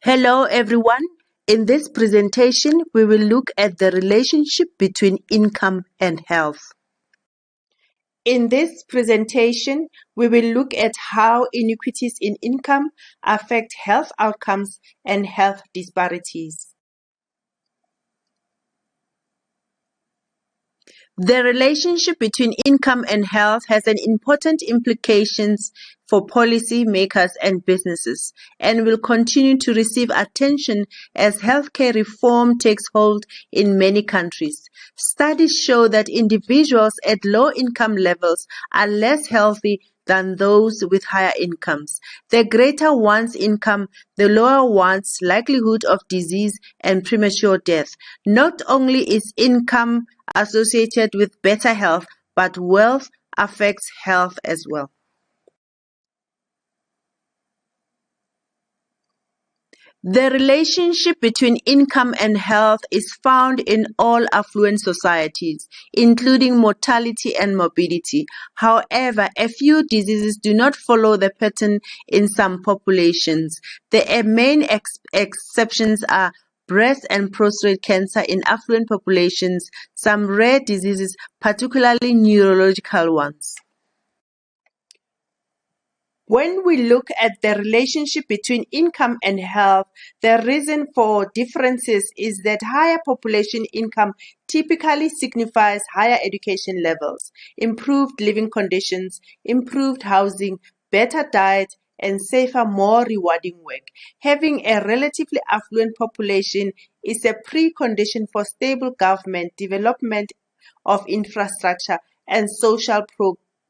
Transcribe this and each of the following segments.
Hello everyone. In this presentation, we will look at the relationship between income and health. In this presentation, we will look at how inequities in income affect health outcomes and health disparities. The relationship between income and health has an important implications for policy makers and businesses, and will continue to receive attention as healthcare reform takes hold in many countries. Studies show that individuals at low income levels are less healthy than those with higher incomes. The greater one's income, the lower one's likelihood of disease and premature death. Not only is income associated with better health, but wealth affects health as well. The relationship between income and health is found in all affluent societies, including mortality and morbidity. However, a few diseases do not follow the pattern in some populations. The main exceptions are breast and prostate cancer in affluent populations, some rare diseases, particularly neurological ones. When we look at the relationship between income and health, the reason for differences is that higher population income typically signifies higher education levels, improved living conditions, improved housing, better diet, and safer, more rewarding work. Having a relatively affluent population is a precondition for stable government, development of infrastructure, and social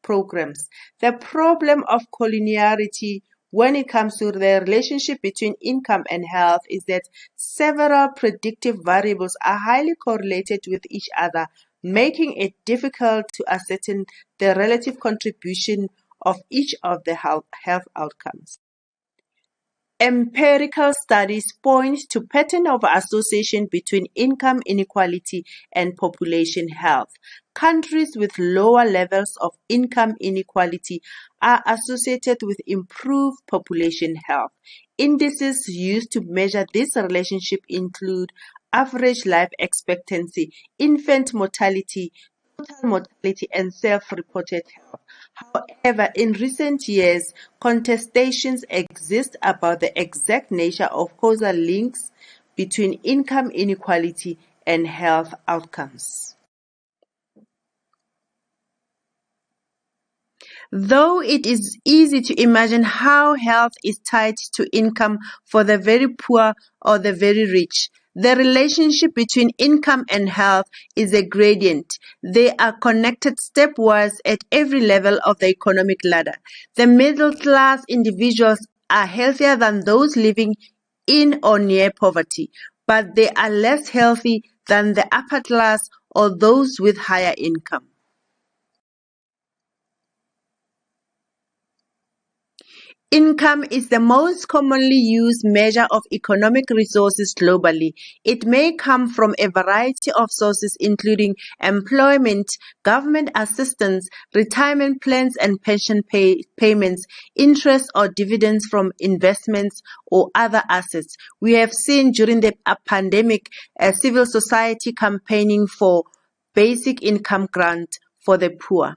programs. The problem of collinearity when it comes to the relationship between income and health is that several predictive variables are highly correlated with each other, making it difficult to ascertain the relative contribution of each of the health outcomes. Empirical studies point to pattern of association between income inequality and population health. Countries with lower levels of income inequality are associated with improved population health. Indices used to measure this relationship include average life expectancy, infant mortality, total mortality, and self-reported health. However, in recent years, contestations exist about the exact nature of causal links between income inequality and health outcomes. Though it is easy to imagine how health is tied to income for the very poor or the very rich, the relationship between income and health is a gradient. They are connected stepwise at every level of the economic ladder. The middle class individuals are healthier than those living in or near poverty, but they are less healthy than the upper class or those with higher income. Income is the most commonly used measure of economic resources globally. It may come from a variety of sources including employment, government assistance, retirement plans and pension payments, interest or dividends from investments or other assets. We have seen during the pandemic civil society campaigning for basic income grant for the poor.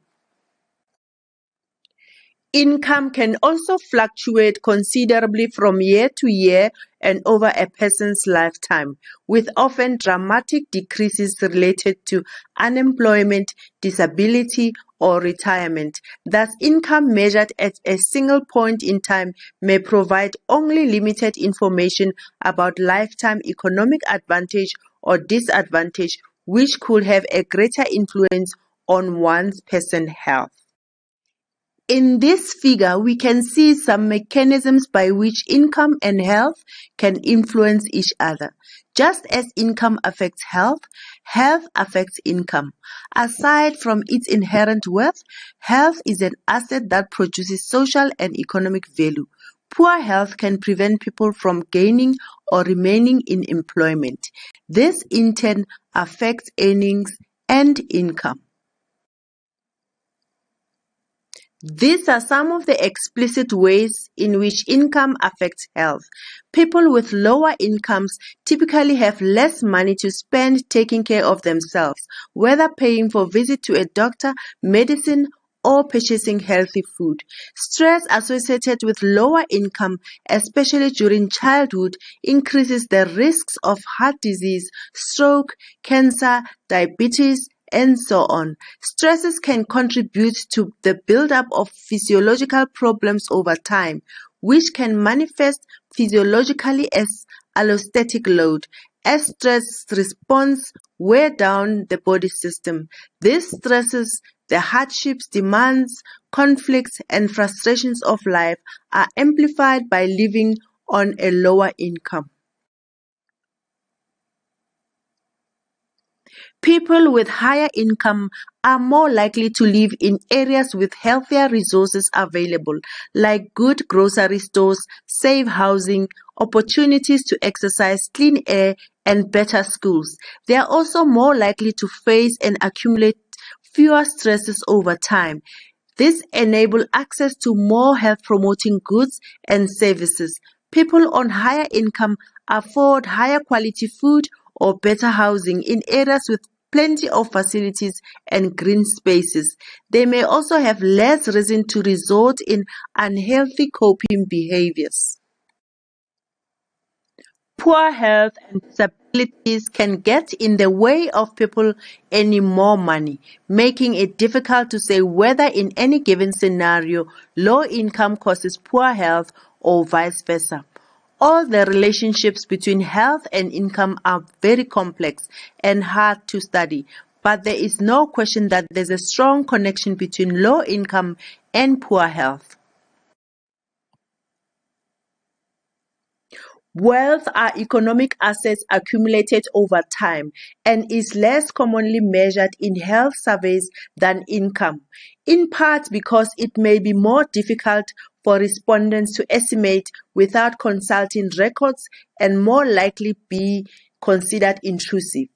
Income can also fluctuate considerably from year to year and over a person's lifetime, with often dramatic decreases related to unemployment, disability, or retirement. Thus, income measured at a single point in time may provide only limited information about lifetime economic advantage or disadvantage, which could have a greater influence on one's person's health. In this figure, we can see some mechanisms by which income and health can influence each other. Just as income affects health, health affects income. Aside from its inherent worth, health is an asset that produces social and economic value. Poor health can prevent people from gaining or remaining in employment. This in turn affects earnings and income. These are some of the explicit ways in which income affects health. People with lower incomes typically have less money to spend taking care of themselves, whether paying for visit to a doctor, medicine, or purchasing healthy food. Stress associated with lower income, especially during childhood, increases the risks of heart disease, stroke, cancer, diabetes, and so on. Stresses can contribute to the buildup of physiological problems over time, which can manifest physiologically as allostatic load. As stress response wear down the body system, these stresses, the hardships, demands, conflicts, and frustrations of life are amplified by living on a lower income. People with higher income are more likely to live in areas with healthier resources available, like good grocery stores, safe housing, opportunities to exercise, clean air, and better schools. They are also more likely to face and accumulate fewer stresses over time. This enables access to more health-promoting goods and services. People on higher income afford higher quality food or better housing in areas with plenty of facilities and green spaces. They may also have less reason to resort in unhealthy coping behaviors. Poor health and disabilities can get in the way of people earning more money, making it difficult to say whether in any given scenario low income causes poor health or vice versa. All the relationships between health and income are very complex and hard to study, but there is no question that there's a strong connection between low income and poor health. Wealth are economic assets accumulated over time and is less commonly measured in health surveys than income, in part because it may be more difficult for respondents to estimate without consulting records and more likely be considered intrusive.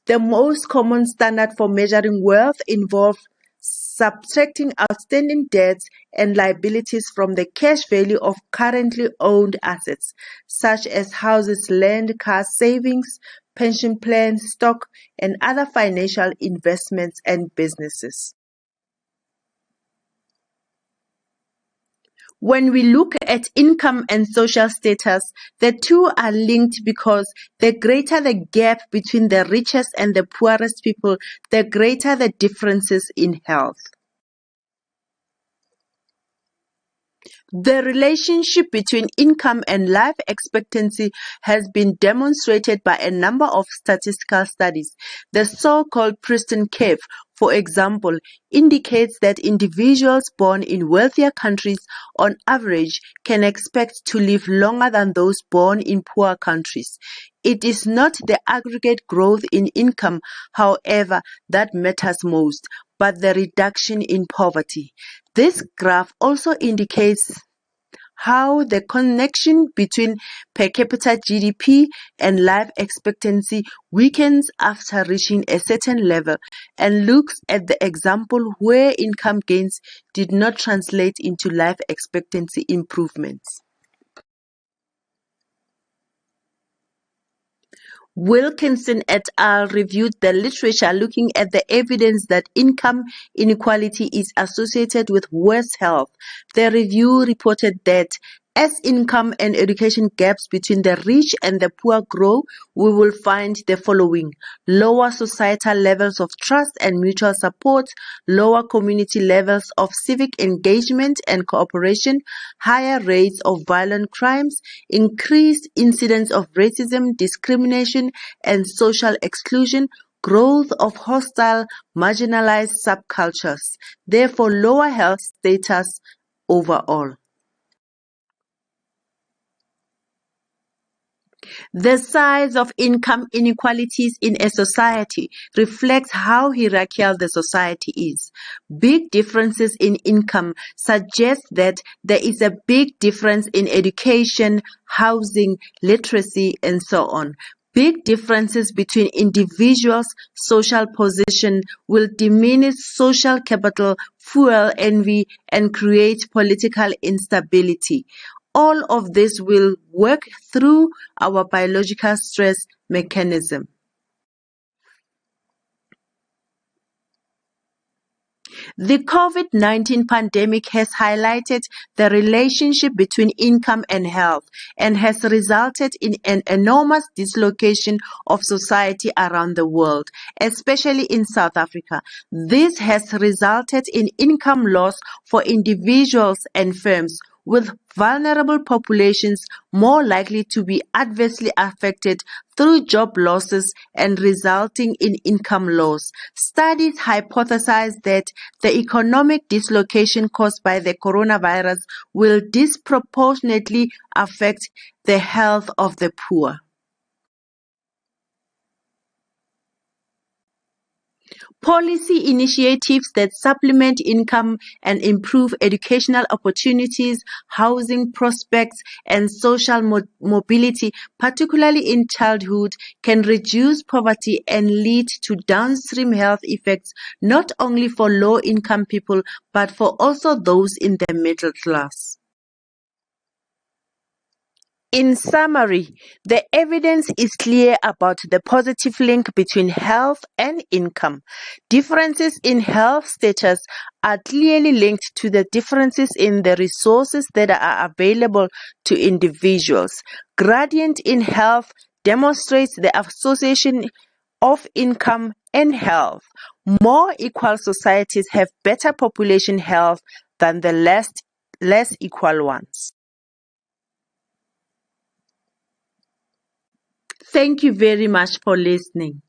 The most common standard for measuring wealth involves subtracting outstanding debts and liabilities from the cash value of currently owned assets, such as houses, land, cars, savings, pension plans, stock, and other financial investments and businesses. When we look at income and social status, the two are linked because the greater the gap between the richest and the poorest people, the greater the differences in health. The relationship between income and life expectancy has been demonstrated by a number of statistical studies. The so-called Preston curve, for example, indicates that individuals born in wealthier countries on average can expect to live longer than those born in poor countries. It is not the aggregate growth in income, however, that matters most, but the reduction in poverty. This graph also indicates how the connection between per capita GDP and life expectancy weakens after reaching a certain level, and looks at the example where income gains did not translate into life expectancy improvements. Wilkinson et al. Reviewed the literature looking at the evidence that income inequality is associated with worse health. The review reported that as income and education gaps between the rich and the poor grow, we will find the following: lower societal levels of trust and mutual support, lower community levels of civic engagement and cooperation, higher rates of violent crimes, increased incidence of racism, discrimination, and social exclusion, growth of hostile, marginalized subcultures, therefore lower health status overall. The size of income inequalities in a society reflects how hierarchical the society is. Big differences in income suggest that there is a big difference in education, housing, literacy, and so on. Big differences between individuals' social position will diminish social capital, fuel envy, and create political instability. All of this will work through our biological stress mechanism. The COVID-19 pandemic has highlighted the relationship between income and health and has resulted in an enormous dislocation of society around the world, especially in South Africa. This has resulted in income loss for individuals and firms, with vulnerable populations more likely to be adversely affected through job losses and resulting in income loss. Studies hypothesize that the economic dislocation caused by the coronavirus will disproportionately affect the health of the poor. Policy initiatives that supplement income and improve educational opportunities, housing prospects, and social mobility, particularly in childhood, can reduce poverty and lead to downstream health effects not only for low-income people but for also those in the middle class. In summary, the evidence is clear about the positive link between health and income. Differences in health status are clearly linked to the differences in the resources that are available to individuals. Gradient in health demonstrates the association of income and health. More equal societies have better population health than the less equal ones. Thank you very much for listening.